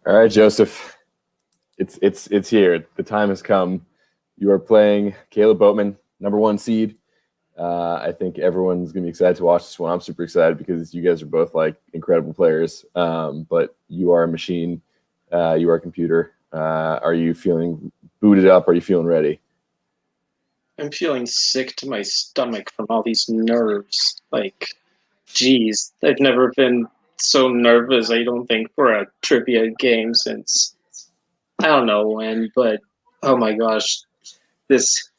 All right, Joseph. It's here. The time has come. You are playing Kaleb Boatman, #1 seed. I think everyone's going to be excited to watch this one. I'm super excited because you guys are both like incredible players. But you are a machine. You are a computer. Are you feeling booted up? Are you feeling ready? I'm feeling sick to my stomach from all these nerves. Like, geez, I've never been so nervous, I don't think, for a trivia game since I don't know when, but oh my gosh, this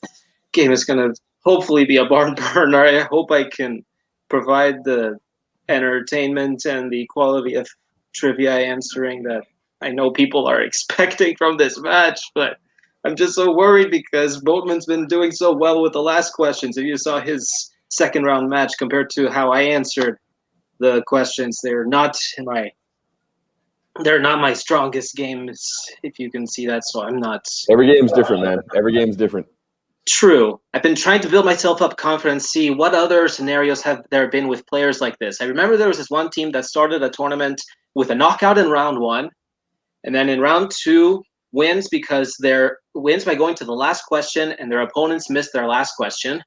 game is going to hopefully be a barn burner. I hope I can provide the entertainment and the quality of trivia answering that I know people are expecting from this match, but I'm just so worried because Boatman's been doing so well with the last questions. If you saw his second round match compared to how I answered the questions, they're not my strongest games, if you can see that, so I'm not... Every game's different, man. Every game's different. True. I've been trying to build myself up confidence, see what other scenarios have there been with players like this. I remember there was this one team that started a tournament with a knockout in round 1, and then in round 2 wins because wins by going to the last question and their opponents missed their last question.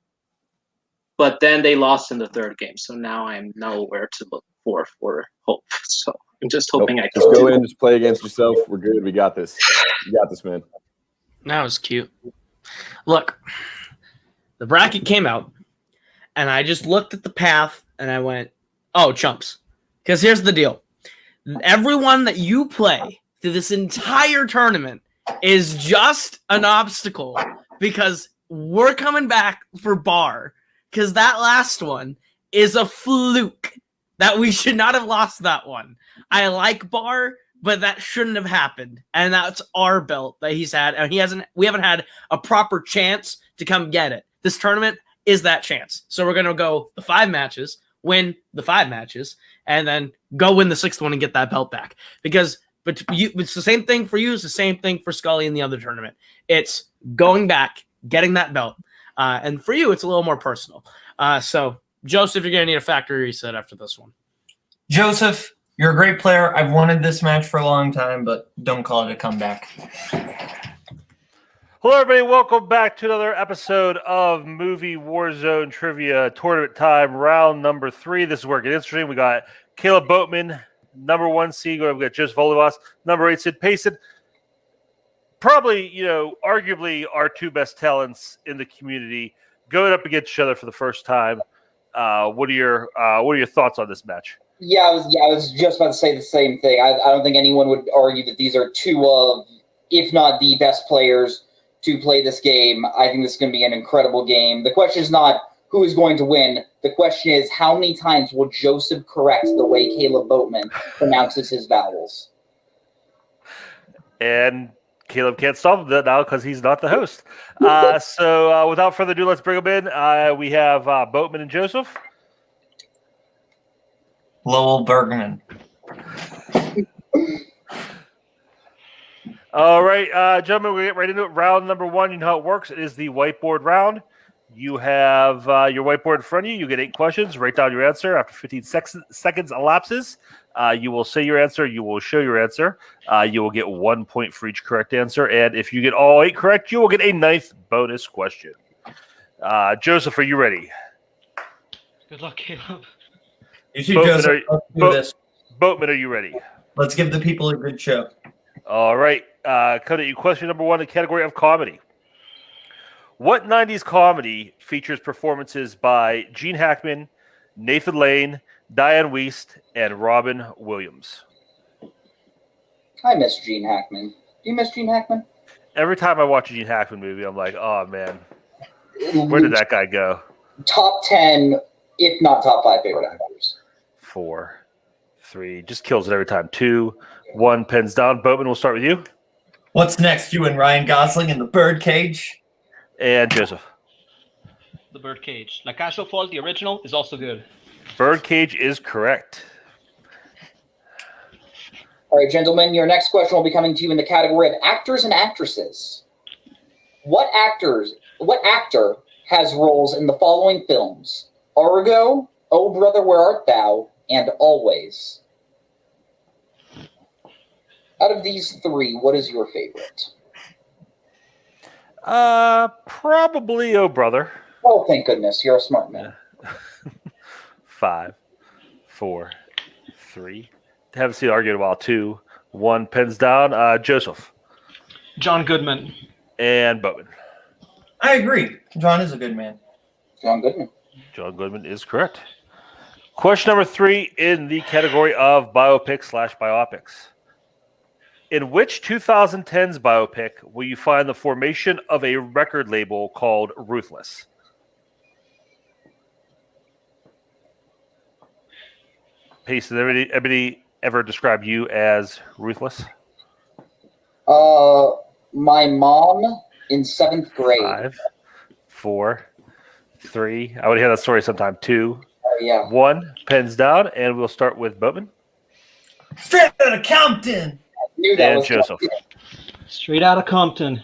But then they lost in the third game, so now I'm nowhere to look for hope. So I'm just hoping I can just go in, just play against yourself. We're good. We got this. You got this, man. That was cute. Look, the bracket came out, and I just looked at the path, and I went, oh, chumps. Because here's the deal. Everyone that you play through this entire tournament is just an obstacle because we're coming back for Bar. Because that last one is a fluke that we should not have lost that one. I like Bar, but that shouldn't have happened. And that's our belt that he's had. And we haven't had a proper chance to come get it. This tournament is that chance. So we're going to go the 5 matches, win the 5 matches, and then go win the 6th one and get that belt back. Because it's the same thing for you. It's the same thing for Scully in the other tournament. It's going back, getting that belt. And for you, it's a little more personal. So, Joseph, you're going to need a factory reset after this one. Joseph, you're a great player. I've wanted this match for a long time, but don't call it a comeback. Hello, everybody. Welcome back to another episode of Movie Warzone Trivia Tournament Time, round number 3. This is where it gets interesting. We got Kaleb Boatman, #1 seed. We got Joseph Olivas, #8 Sid Payson. Probably, arguably our 2 best talents in the community going up against each other for the first time. What are your thoughts on this match? Yeah, I was just about to say the same thing. I don't think anyone would argue that these are 2 of, if not the best players to play this game. I think this is going to be an incredible game. The question is not who is going to win. The question is how many times will Joseph correct the way Kaleb Boatman pronounces his vowels. And Kaleb can't stop that now because he's not the host. So without further ado, let's bring him in. We have Boatman and Joseph. Lowell Bergman. All right, gentlemen, we'll get right into it. Round number 1, you know how it works. It is the whiteboard round. You have your whiteboard in front of you. You get 8 questions. Write down your answer. After 15 seconds elapses, you will say your answer. You will show your answer. You will get 1 point for each correct answer. And if you get all 8 correct, you will get a 9th bonus question. Joseph, are you ready? Good luck, Kaleb. You see, Joseph, let's do this. Boatman, are you ready? Let's give the people a good show. All right. Cody, question number 1 in the category of comedy. What 90s comedy features performances by Gene Hackman, Nathan Lane, Diane Wiest, and Robin Williams? I miss Gene Hackman. Do you miss Gene Hackman? Every time I watch a Gene Hackman movie, I'm like, oh, man, where did that guy go? Top 10, if not top 5 favorite actors. 4, 3, just kills it every time. 2, 1, pens down. Boatman, we'll start with you. What's next? You and Ryan Gosling in the Birdcage? And Joseph. The Birdcage. La Cage aux Folles, the original, is also good. Birdcage is correct. All right, gentlemen, your next question will be coming to you in the category of actors and actresses. What actor has roles in the following films? Argo, Oh Brother, Where Art Thou, and Always. Out of these three, what is your favorite? Probably Oh Brother. Oh, thank goodness. You're a smart man. 5, 4, 3. Haven't seen it argued in a while. 2, 1. Pens down. Joseph. John Goodman. And Boatman. I agree. John is a good man. John Goodman. John Goodman is correct. Question number 3 in the category of biopic/biopics. In which 2010s biopic will you find the formation of a record label called Ruthless? Pace, did anybody ever describe you as ruthless? My mom in 7th grade. 5, 4, 3. I would hear that story sometime. 2, Yeah. 1. Pens down, and we'll start with Boatman Straight out of Compton. I knew that and was Joseph. Straight out of Compton.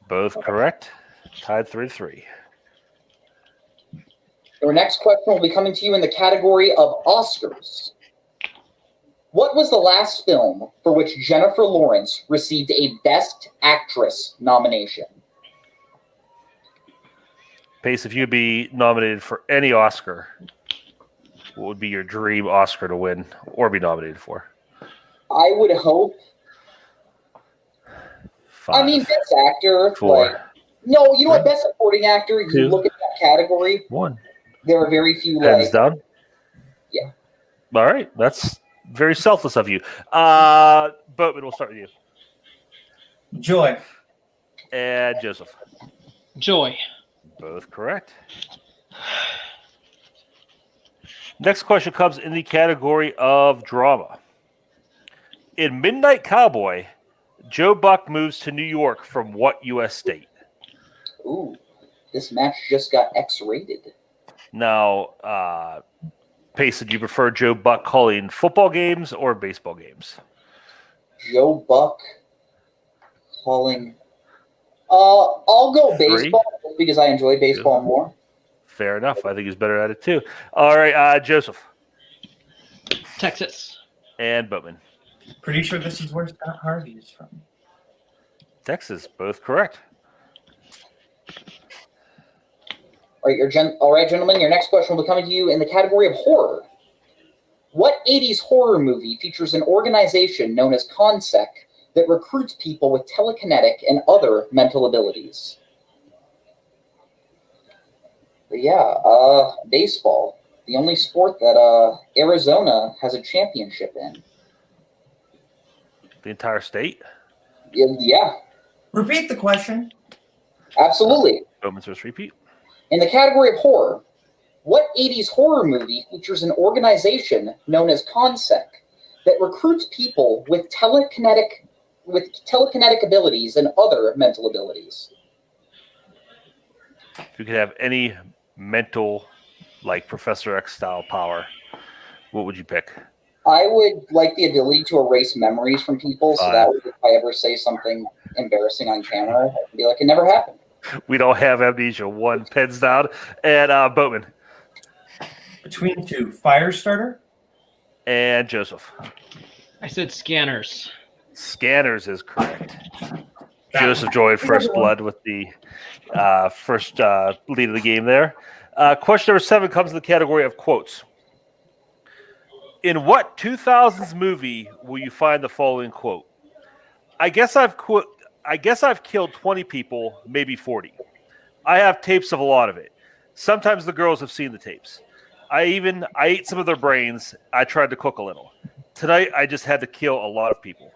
Both correct. Tied 3-3. Our next question will be coming to you in the category of Oscars. What was the last film for which Jennifer Lawrence received a Best Actress nomination? Pace, if you'd be nominated for any Oscar, what would be your dream Oscar to win or be nominated for? I would hope. 5, I mean, Best Actor. 4, No, you know what? Best Supporting Actor. You 2, look at that category. 1. There are very few. Pens down. Yeah. All right, that's very selfless of you. Boatman, we'll start with you. Joy. And Joseph. Joy. Both correct. Next question comes in the category of drama. In Midnight Cowboy, Joe Buck moves to New York from what U.S. state? Ooh, this match just got X-rated. Now, Pace, do you prefer Joe Buck calling football games or baseball games? Joe Buck calling. I'll go 3, baseball because I enjoy baseball more. Fair enough. I think he's better at it too. All right, Joseph. Texas. And Boatman. Pretty sure this is where Scott Harvey is from. Texas. Both correct. All right, gentlemen, your next question will be coming to you in the category of horror. What 80s horror movie features an organization known as CONSEC that recruits people with telekinetic and other mental abilities? But yeah, baseball. The only sport that Arizona has a championship in. The entire state? Yeah, Repeat the question. absolutely. Boatman's first repeat. In the category of horror, what 80s horror movie features an organization known as CONSEC that recruits people with telekinetic abilities and other mental abilities? If you could have any mental, like Professor X style power, what would you pick? I would like the ability to erase memories from people so that if I ever say something embarrassing on camera, I can be like, it never happened. We don't have amnesia. 1, pens down. And Boatman. Between 2, Firestarter. And Joseph. I said Scanners. Scanners is correct. Joseph joined first blood with the first lead of the game there. Question number 7 comes in the category of quotes. In what 2000s movie will you find the following quote? I guess I've killed 20 people, maybe 40. I have tapes of a lot of it. Sometimes the girls have seen the tapes. I ate some of their brains. I tried to cook a little. Tonight, I just had to kill a lot of people.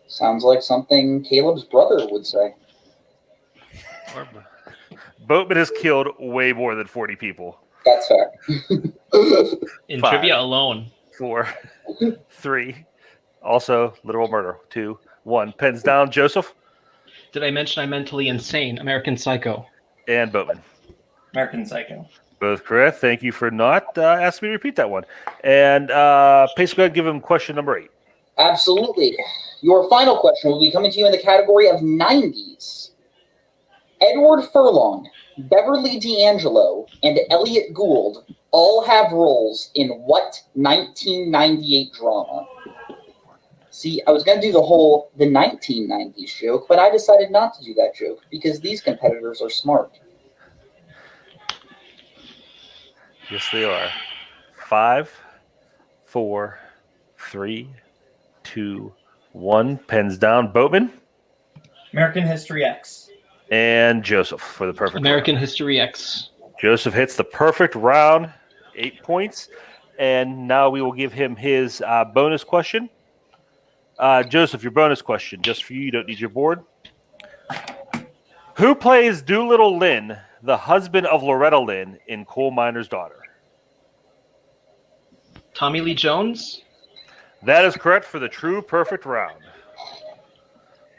Sounds like something Caleb's brother would say. Boatman has killed way more than 40 people. That's fair. In 5, trivia alone. 4, 3. Also, literal murder. 2, 1. Pens down. Joseph. Did I mention I'm mentally insane? American Psycho. And Boatman. American Psycho. Both correct. Thank you for not asking me to repeat that one. And Pace, go ahead and give him question number 8. Absolutely. Your final question will be coming to you in the category of 90s. Edward Furlong, Beverly D'Angelo, and Elliot Gould all have roles in what 1998 drama? See, I was going to do the 1990s joke, but I decided not to do that joke because these competitors are smart. Yes, they are. 5, 4, 3, 2, 1. Pens down. Boatman American History X. and Joseph for the perfect American round. History X. Joseph hits the perfect round, 8 points. And now we will give him his bonus question. Joseph, your bonus question, just for you. You don't need your board. Who plays Doolittle Lynn, the husband of Loretta Lynn, in Coal Miner's Daughter? Tommy Lee Jones. That is correct for the true perfect round.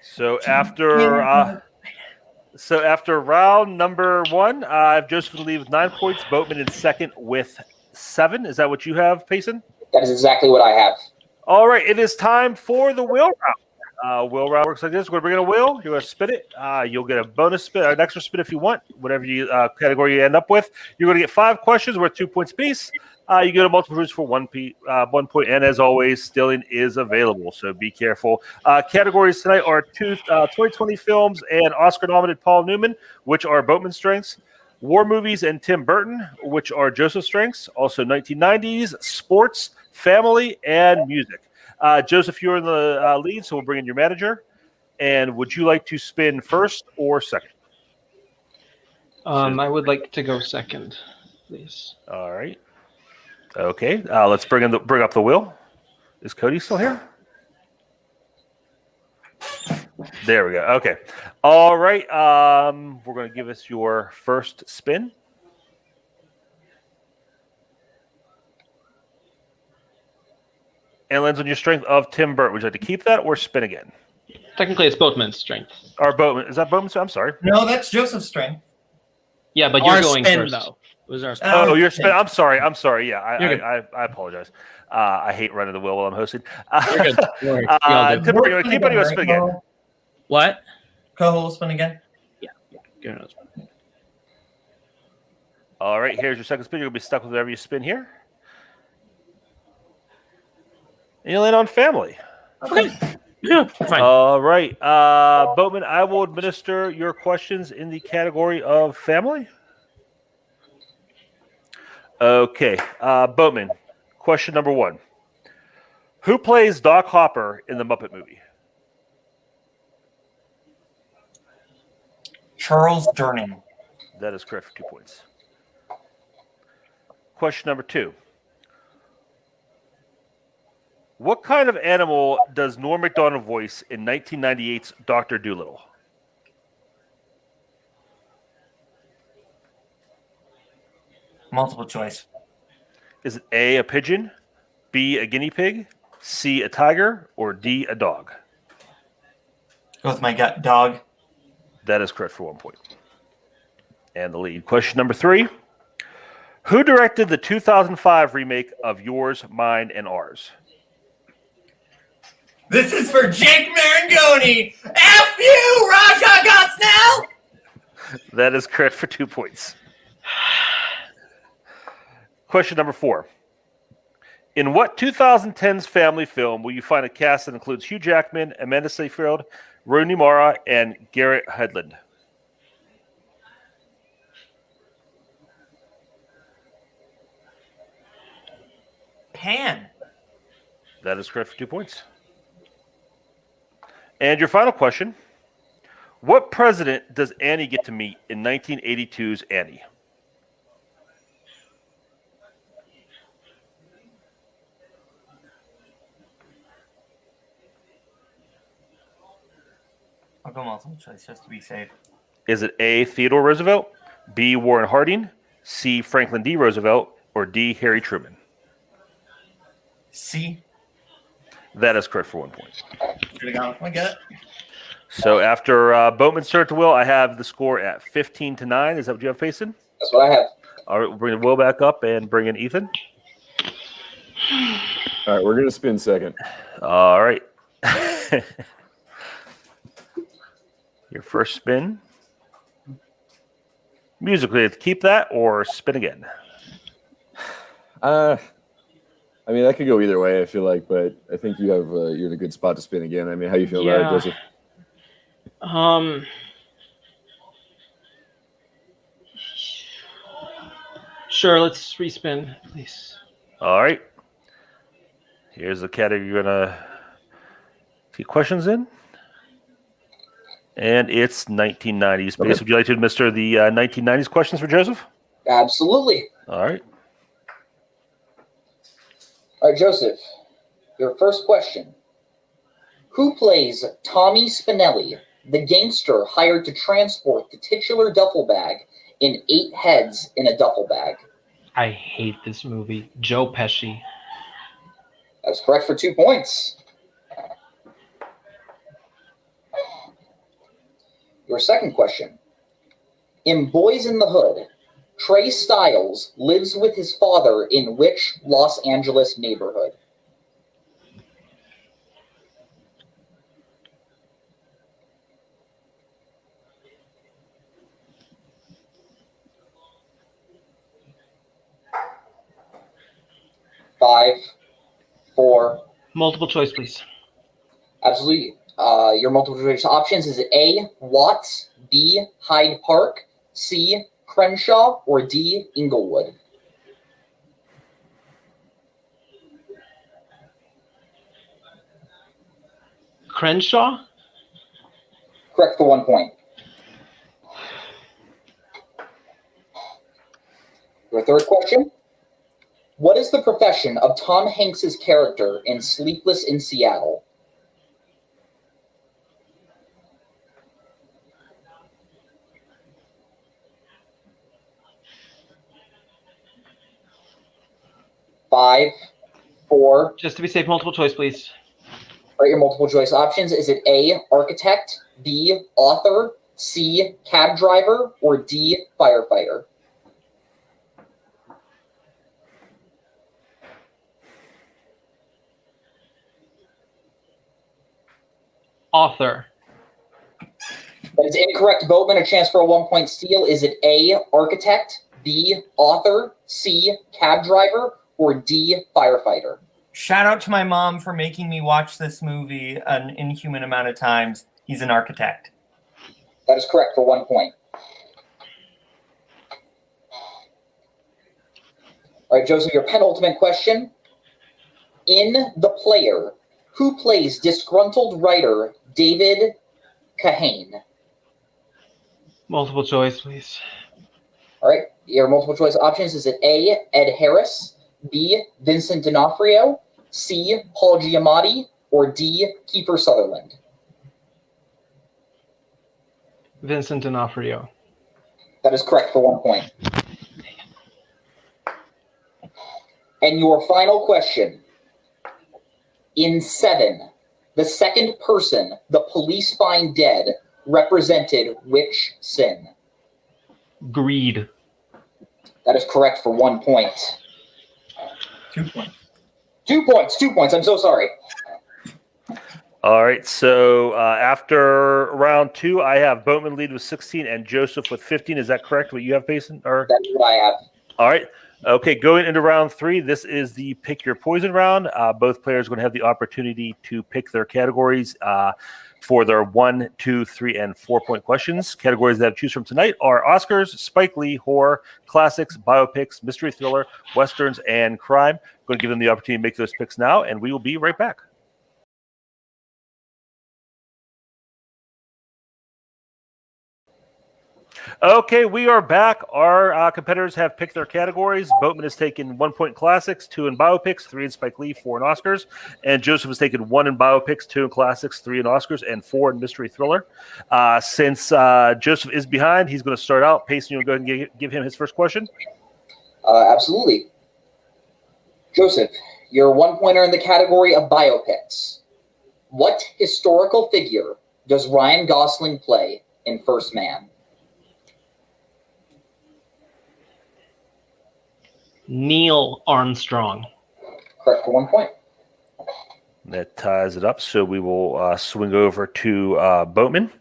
So after round number 1, I have Joseph in the lead with 9 points, Boatman in second with 7. Is that what you have, Payson? That is exactly what I have. All right, it is time for the wheel round. Wheel round works like this. We're going to bring in a wheel. You're going to spin it. You'll get a bonus spin, an extra spin if you want, whatever category you end up with. You're going to get 5 questions worth 2 points apiece. You get a multiple choice for 1 point. And as always, stealing is available, so be careful. Categories tonight are 2020 films and Oscar-nominated Paul Newman, which are Boatman's strengths. War movies and Tim Burton, which are Joseph's strengths. Also 1990s, sports, family, and music. Joseph, you're in the lead, so we'll bring in your manager. And would you like to spin first or second? I would like to go second, please. All right. Okay. Let's bring up the wheel. Is Cody still here? There we go. Okay. All right. We're going to give us your first spin. And lands on your strength of Tim Burton. Would you like to keep that or spin again? Technically, it's Boatman's strength. Or Boatman. Is that Boatman's? I'm sorry. No, that's Joseph's strength. Yeah, but Our you're going spin, first. though. It was our spin. Oh, you're spin. I'm sorry. Yeah, You're good. I apologize. I hate running the wheel while I'm hosting. You're good. Don't worry. We all do. Tim Burton, you want to keep it or you want to spin again? What? Koho will spin again. Yeah. Give it another spin. All right. Here's your second spin. You're going to be stuck with whatever you spin here. And you land on family. Okay. Yeah, fine. All right. Boatman, I will administer your questions in the category of family. Okay. Boatman, question number 1. Who plays Doc Hopper in the Muppet Movie? Charles Durning. That is correct for 2 points. Question number 2. What kind of animal does Norm Macdonald voice in 1998's Dr. Dolittle? Multiple choice. Is it A, a pigeon, B, a guinea pig, C, a tiger, or D, a dog? Go with my gut, dog. That is correct for 1 point. And the lead. Question number 3. Who directed the 2005 remake of Yours, Mine, and Ours? This is for Jake Marangoni. F you, Raja Gosnell! That is correct for 2 points. Question number 4. In what 2010's family film will you find a cast that includes Hugh Jackman, Amanda Seyfried, Rooney Mara, and Garrett Hedlund? Pan. That is correct for 2 points. And your final question. What president does Annie get to meet in 1982's Annie? I'll go multiple choice just to be safe. Is it A, Theodore Roosevelt, B, Warren Harding, C, Franklin D. Roosevelt, or D, Harry Truman? C. That is correct for 1 point. Should have gone with my gut. So after Boatman started the wheel, I have the score at 15-9. Is that what you have, Payson? That's what I have. All right, we'll bring the wheel back up and bring in Ethan. All right, we're going to spin second. All right. Your first spin. Musically, keep that or spin again. I I mean, that could go either way, I feel like, but I think you have you're in a good spot to spin again. I mean, how you feel about it, Joseph? Sure, let's respin, please. All right. Here's the category you're gonna get questions in, and it's 1990s. Okay. Would you like to administer the 1990s questions for Joseph? Absolutely. All right. All right, Joseph, your first question. Who plays Tommy Spinelli, the gangster hired to transport the titular duffel bag in 8 heads in a duffel bag? I hate this movie. Joe Pesci. That's correct for 2 points. Your second question. In Boys in the Hood, Trey Styles lives with his father in which Los Angeles neighborhood? Five, 4. Multiple choice, please. Absolutely. Your multiple choice options is it A, Watts, B, Hyde Park, C, Crenshaw, or D, Inglewood? Crenshaw? Correct for 1 point. Your third question. What is the profession of Tom Hanks's character in Sleepless in Seattle? Five, 4. Just to be safe, multiple choice, please. All right, your multiple choice options. Is it A, architect, B, author, C, cab driver, or D, firefighter? Author. That is incorrect. Boatman, a chance for a 1-point steal. Is it A, architect, B, author, C, cab driver, or D, firefighter? Shout out to my mom for making me watch this movie an inhuman amount of times. He's an architect. That is correct for 1 point. All right, Joseph, your penultimate question. In The Player, who plays disgruntled writer David Kahane? Multiple choice, please. All right, your multiple choice options. Is it A, Ed Harris, B, Vincent D'Onofrio, C, Paul Giamatti, or D, Kiefer Sutherland? Vincent D'Onofrio. That is correct for 1 point. And your final question. In Seven, the second person the police find dead represented which sin? Greed. That is correct for 1 point. 2 points. 2 points. 2 points. I'm so sorry. All right. So after round 2, I have Boatman lead with 16 and Joseph with 15. Is that correct? What you have, Payson? Or That is what I have. all right. Okay, going into round 3, this is the pick your poison round. Both players are going to have the opportunity to pick their categories for their 1, 2, 3, and 4-point questions. Categories that I choose from tonight are Oscars, Spike Lee, horror, classics, biopics, mystery thriller, westerns, and crime. I'm going to give them the opportunity to make those picks now, and we will be right back. Okay, we are back. Our competitors have picked their categories. Boatman has taken 1 point classics, 2 in biopics, 3 in Spike Lee, 4 in Oscars. And Joseph has taken 1 in biopics, 2 in classics, 3 in Oscars, and 4 in mystery thriller. Since Joseph is behind, he's going to start out. Payson, you'll go ahead and give him his first question. Absolutely. Joseph, you're 1 pointer in the category of biopics. What historical figure does Ryan Gosling play in First Man? Neil Armstrong. Correct for 1 point. That ties it up. So we will swing over to Boatman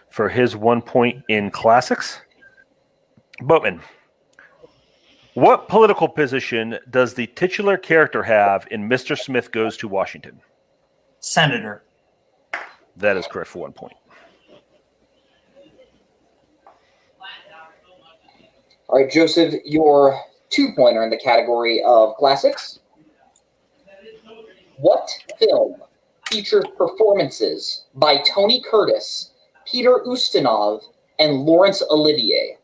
for his 1 point in classics. Boatman, What political position does the titular character have in Mr. Smith Goes to Washington? Senator. That is correct for 1 point. All right, Joseph, your 2-pointer in the category of classics. What film features performances by Tony Curtis, Peter Ustinov, and Laurence Olivier?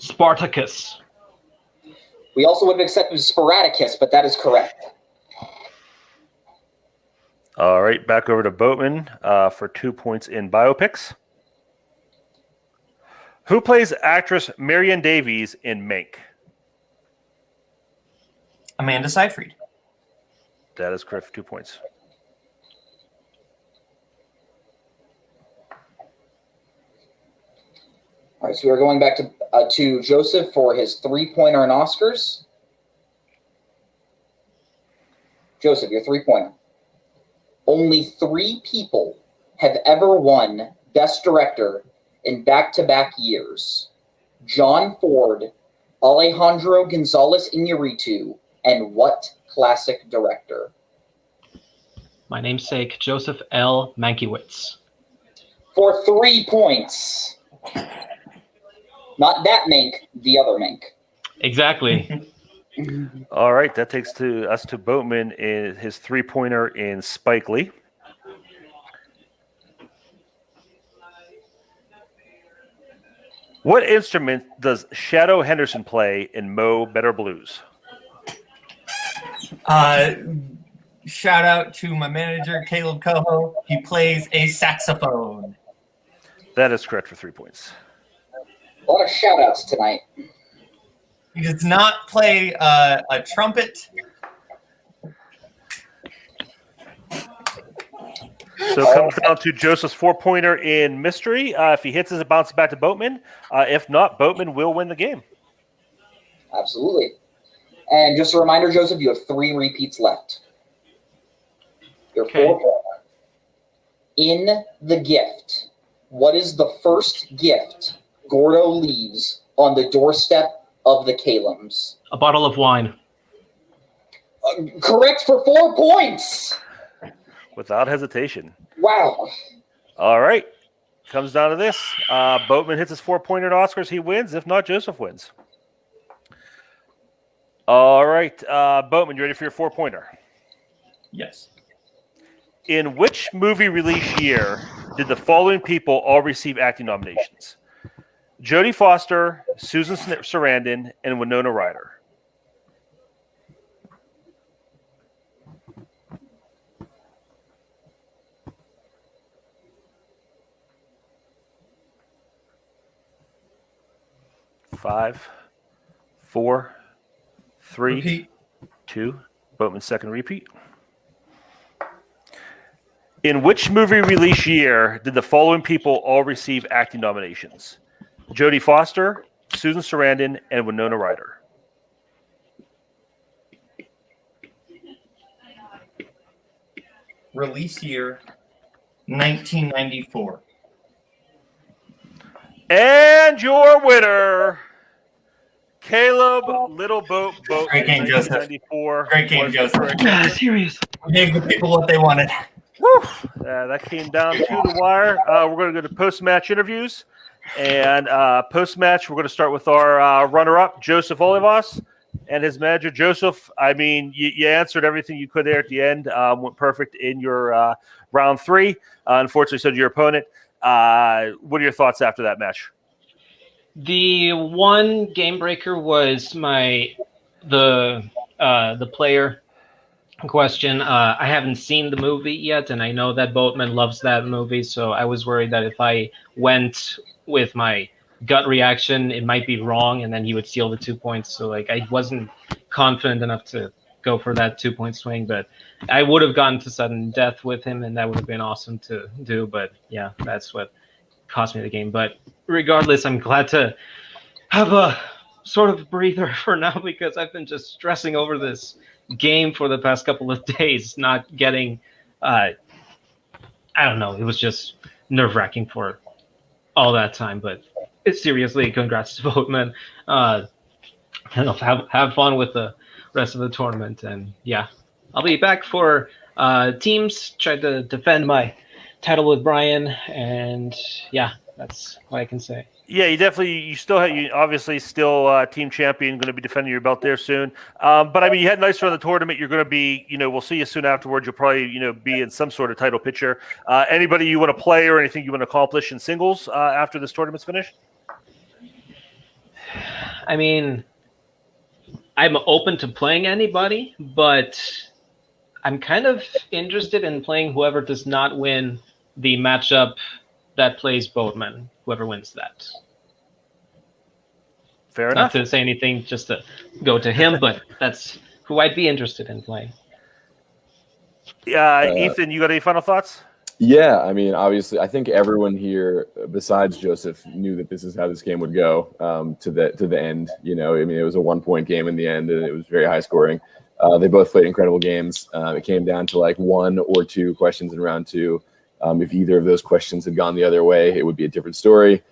Spartacus. We also would have accepted Sporadicus, but that is correct. All right, back over to Boatman for 2 points in biopics. Who plays actress Marianne Davies in Mank? Amanda Seyfried. That is correct for 2 points. All right, so we're going back to Joseph for his 3-pointer in Oscars. Joseph, your 3-pointer. Only 3 people have ever won Best Director in back-to-back years. John Ford, Alejandro Gonzalez Iñárritu, and what classic director? My namesake, Joseph L. Mankiewicz. For 3 points. Not that Mank, the other Mank. Exactly. All right, that takes us to Boatman in his 3-pointer in Spike Lee. What instrument does Shadow Henderson play in Mo Better Blues? Shout out to my manager, Kaleb Koho. He plays a saxophone. That is correct for 3 points. A lot of shout-outs tonight. He does not play a trumpet. So it comes down to Joseph's 4-pointer in mystery. If he hits it bounces back to Boatman. If not, Boatman will win the game. Absolutely. And just a reminder, Joseph, you have 3 repeats left. Your Okay. 4-pointer. In The Gift, what is the first gift Gordo leaves on the doorstep of the Kalums? A bottle of wine. Correct for 4 points. Without hesitation. Wow. All right. Comes down to this. Boatman hits his 4-pointer at Oscars. He wins. If not, Joseph wins. All right. Boatman, you ready for your 4-pointer? Yes. In which movie release year did the following people all receive acting nominations? Jodie Foster, Susan Sarandon, and Winona Ryder. Five, 4, 3, Repeat. 2. Boatman's second repeat. In which movie release year did the following people all receive acting nominations? Jodie Foster, Susan Sarandon, and Winona Ryder. Release year 1994. And your winner, Kaleb Little Boat Great game, Joseph. 1994. Great game, was Joseph. correct. Serious. We gave the people what they wanted. Woo! That came down to the wire. We're going to go to post-match interviews. And post-match, we're going to start with our runner-up, Joseph Olivas, and his manager, Joseph. I mean, you answered everything you could there at the end. Went perfect in your round 3. Unfortunately, so did your opponent. What are your thoughts after that match? The one game breaker was the player question. I haven't seen the movie yet, and I know that Boatman loves that movie, so I was worried that if I went with my gut reaction, it might be wrong, and then he would steal the 2 points. So I wasn't confident enough to go for that 2-point swing, but I would have gone to sudden death with him, and that would have been awesome to do. But yeah, that's what cost me the game. But regardless, I'm glad to have a sort of breather for now, because I've been just stressing over this game for the past couple of days, not getting I I don't know. It was just nerve-wracking for all that time. But it's seriously, congrats to Boatman. Have fun with the rest of the tournament. And yeah, I'll be back for teams. Try to defend my title with Brian. And yeah, that's what I can say. Yeah, you obviously still team champion, going to be defending your belt there soon. But I mean, you had a nice run of the tournament. You're going to be, we'll see you soon afterwards. You'll probably, be in some sort of title picture. Anybody you want to play or anything you want to accomplish in singles after this tournament's finished? I mean, I'm open to playing anybody, but I'm kind of interested in playing whoever does not win the matchup that plays Boatman, whoever wins that. Fair enough. Not to say anything, just to go to him, but that's who I'd be interested in playing. Ethan, you got any final thoughts? Yeah, I mean, obviously, I think everyone here, besides Joseph, knew that this is how this game would go to the end. I mean, it was a 1-point game in the end, and it was very high scoring. They both played incredible games. It came down to like 1 or 2 questions in round 2. If either of those questions had gone the other way, it would be a different story.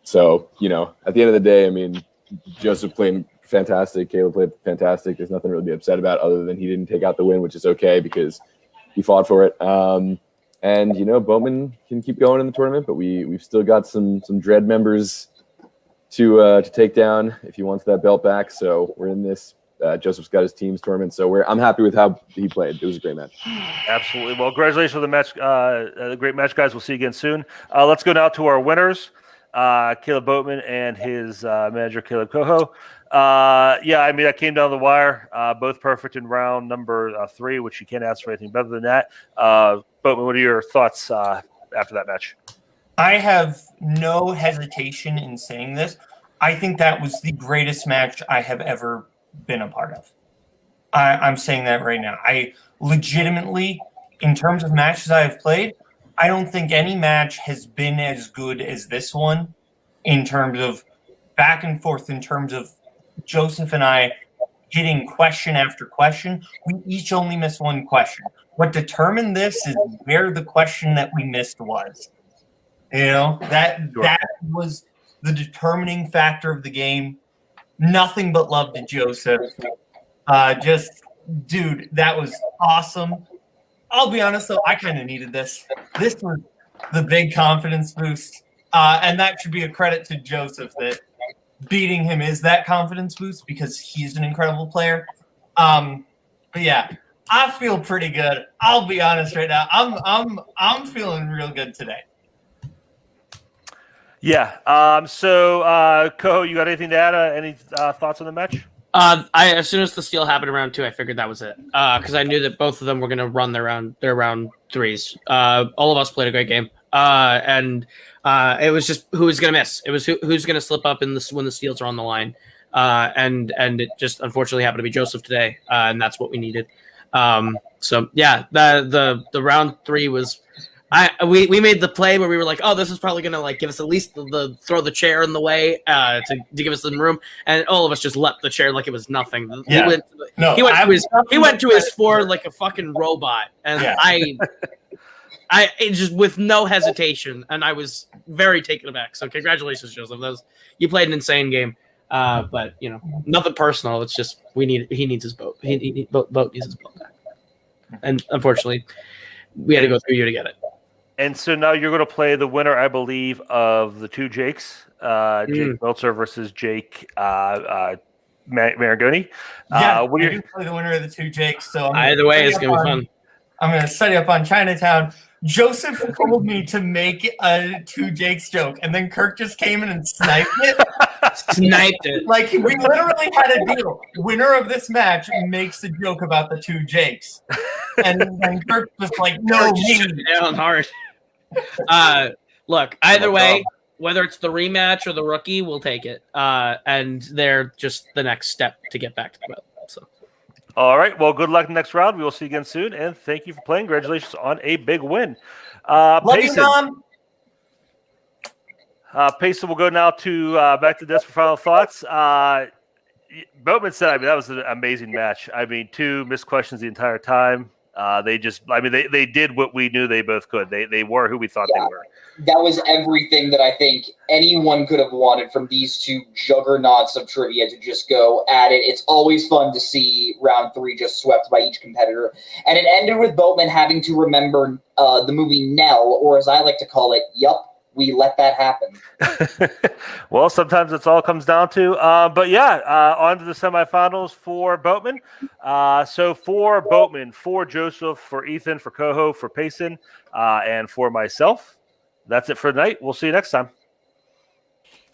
So, at the end of the day, I mean, Joseph played fantastic. Kaleb played fantastic. There's nothing really to be upset about other than he didn't take out the win, which is okay because he fought for it. And, Boatman can keep going in the tournament, but we've still got some Dread members to take down if he wants that belt back. So we're in this. Joseph's got his team's tournament, so I'm happy with how he played. It was a great match. Absolutely. Well, congratulations on the match, the great match, guys. We'll see you again soon. Let's go now to our winners, Kaleb Boatman and his manager, Kaleb Koho. Yeah, I mean, that came down the wire. Both perfect in round number 3, which you can't ask for anything better than that. Boatman, what are your thoughts after that match? I have no hesitation in saying this. I think that was the greatest match I have ever been a part of. I'm saying that right now. I legitimately, in terms of matches I have played, I don't think any match has been as good as this one in terms of back and forth, in terms of Joseph and I hitting question after question. We each only missed 1 question. What determined this is where the question that we missed was. That was the determining factor of the game. Nothing but love to Joseph. Dude, that was awesome. I'll be honest, though, I kind of needed this. This was the big confidence boost. And that should be a credit to Joseph that beating him is that confidence boost because he's an incredible player. But yeah, I feel pretty good. I'll be honest right now. I'm feeling real good today. Yeah. So, Koho, you got anything to add? Any thoughts on the match? As soon as the steal happened in round 2, I figured that was it. Because I knew that both of them were going to run their round 3s. All of us played a great game. And it was just who was going to miss. It was who's going to slip up when the steals are on the line. And it just unfortunately happened to be Joseph today. And that's what we needed. So yeah, the round 3 was. We made the play where we were like, oh, this is probably gonna give us at least the throw the chair in the way to give us some room, and all of us just leapt the chair like it was nothing. Yeah. He went to his 4 like a fucking robot, and yeah. I just with no hesitation, and I was very taken aback. So congratulations, Joseph. You played an insane game, but nothing personal. It's just he needs his boat. Boat needs his boat back, and unfortunately, we had to go through you to get it. And so now you're going to play the winner, I believe, of the 2 Jakes, Jake Meltzer versus Jake Marangoni. Yeah, I do play the winner of the 2 Jakes. So either way, it's going to be fun. I'm going to study up on Chinatown. Joseph told me to make a 2 Jakes joke, and then Kirk just came in and sniped it. Sniped it. Like, we literally had a deal. Winner of this match makes a joke about the 2 Jakes. And then Kirk was like, no, me. Down hard. Look, either way, whether it's the rematch or the rookie, we'll take it. And they're just the next step to get back to the belt. So. All right. Well, good luck next round. We will see you again soon. And thank you for playing. Congratulations on a big win. Payson. Payson will go now to back to the desk for final thoughts. Boatman said, that was an amazing match. 2 missed questions the entire time. They did what we knew they both could. They were who we thought they were. That was everything that I think anyone could have wanted from these two juggernauts of trivia to just go at it. It's always fun to see round 3 just swept by each competitor. And it ended with Boatman having to remember the movie Nell, or as I like to call it, Yup, we let that happen. Well, sometimes it's all comes down to. But yeah, on to the semifinals for Boatman. So for Boatman, for Joseph, for Ethan, for Koho, for Payson, and for myself, that's it for tonight. We'll see you next time.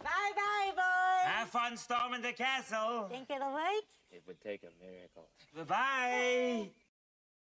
Bye-bye, boys. Have fun storming the castle. Think it'll work? It would take a miracle. Bye-bye.